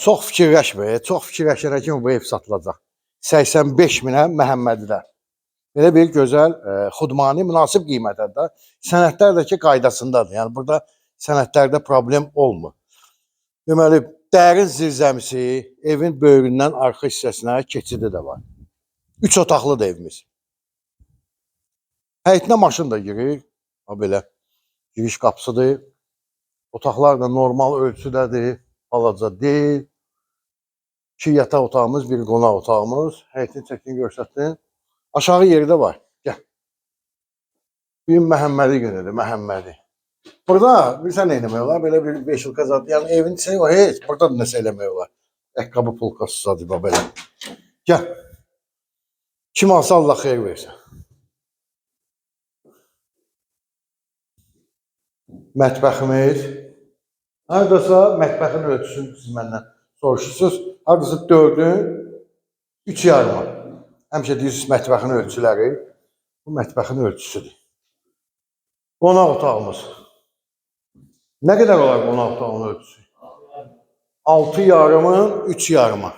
Çox fikirləşmə, çox fikirləşənə kimi bu ev satılacaq. 85 minə Məhəmmədidə. Belə bir gözəl, xudmani, münasib qiymətə də. Sənədlər də ki, qaydasındadır. Yəni burada sənədlərdə problem olmur. Deməli, dərin zirzəmisi, evin böyründən arxa hissəsinə keçidi də var. 3 otaqlıdır evimiz. Həyətinə maşın da girir. Belə giriş qapısıdır. Otaqlar da normal ölçüdədir. Balaca deyil. 2 yataq otağımız, 1 qonaq otağımız. Həyətin çəkini göstərdin. Aşağı yeri də var. Gəl. Bir Məhəmmədi günüdür, Məhəmmədi. Burada bilirsən nə eləmək olar? Belə bir 5 ilka zat. Yəni evin içi var, heç. Burada da nəsə eləmək olar. Ayaqqabı pulkası sadı belə. Gəl. Kim alsa Allah xeyir versin. Mətbəximiz. Haradasa mətbəxin ölçüsünü siz məndən soruşursunuz. Haradasa 4-ün 3 yarıma. Həmişə deyirsiniz mətbəxin ölçüləri. Bu mətbəxin ölçüsüdür. Qonaq otağımız. Nə qədər olar qonaq otağının ölçüsü? 6 yarımın 3 yarıma.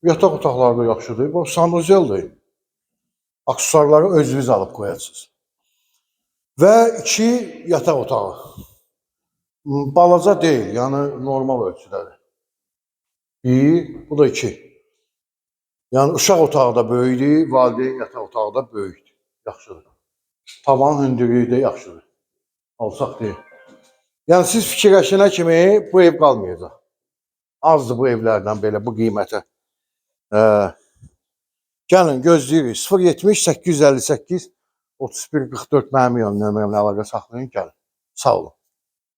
Yataq otaqları da yaxşıdır. Bu sanuzeldir. Aksesuarları özünüz alıb qoyacaqsınız. Və 2 yataq otağı. Balaca deyil, yəni normal ölçüdədir. 1, bu da 2. Yəni uşaq otağı da böyükdür, valideyn yataq otağı da böyükdür. Yaxşıdır. Tavan hündürlüyü də yaxşıdır. Alsaq deyil. Yəni siz fikirləşənə kimi bu ev qalmayacaq. Azdır bu evlərdən belə bu qiymətə. Gəlin gözləyirik. 070 858 31 44 mənim nömrəmlə əlaqə saxlayın gəlin. Sağ olun.